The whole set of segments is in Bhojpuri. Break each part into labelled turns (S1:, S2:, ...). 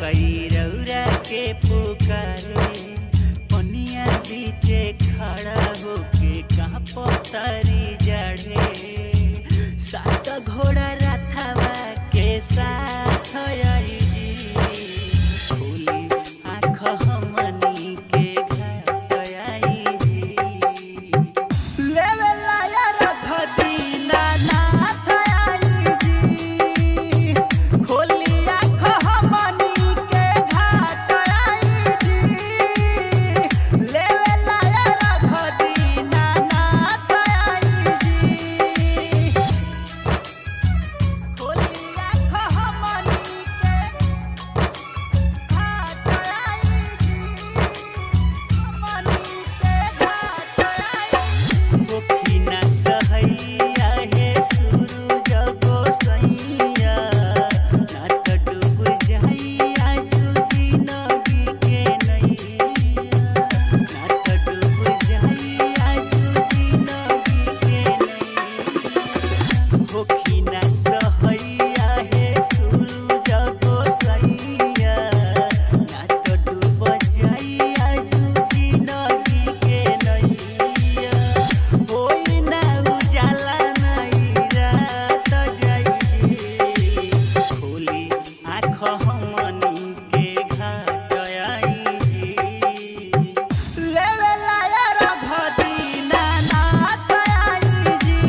S1: कई रौरा के पुकारे पनिया बीचे खड़ा होके कहाँ पतारी जड़े सात घोड़ा रथवा के साथ आई जी खोली आँख हमनी के घाट आई जी लेवे लाया रख दीना नाथ आई जी खोली आँख हमनी के घाट आई जी लेवे लाया रख दीना नाथ आई जी खोली आँख हमनी के घाट आई जी हमनी के घाट आई पोखिना सहैया हे सूरज गोसैया नात डूब जाइया जुदी नगी के नैया नात डूब जाइया जुदी नगी के नैया पोखिना सहैया हे सूरज गोसैया नात डूब जाइया जुदी नगी के नैया होई ना उजाला नहीं रात जाई खोली आँख हमनी के घाट आई लेवे लाया रख दीना नाथ आई जी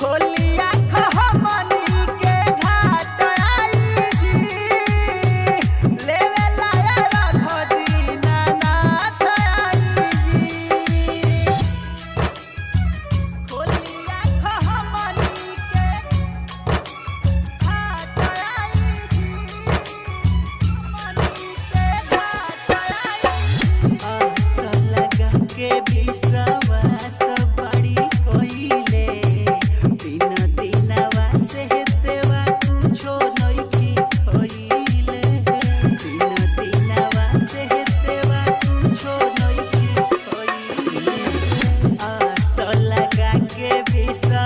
S1: खोली आँख हमनी के घाट आई जी लेवे लाया रख दीना नाथ आई जी खोली आँख हमनी के घाट आई जी हमनी के घाट आई आस लगा के विश्वास बड़ी कइले दिन दिनवा से तेवा कुछो नइखी खइले दिन दिनवा से तेवा कुछो नइखी खइले आस लगा के विश्वास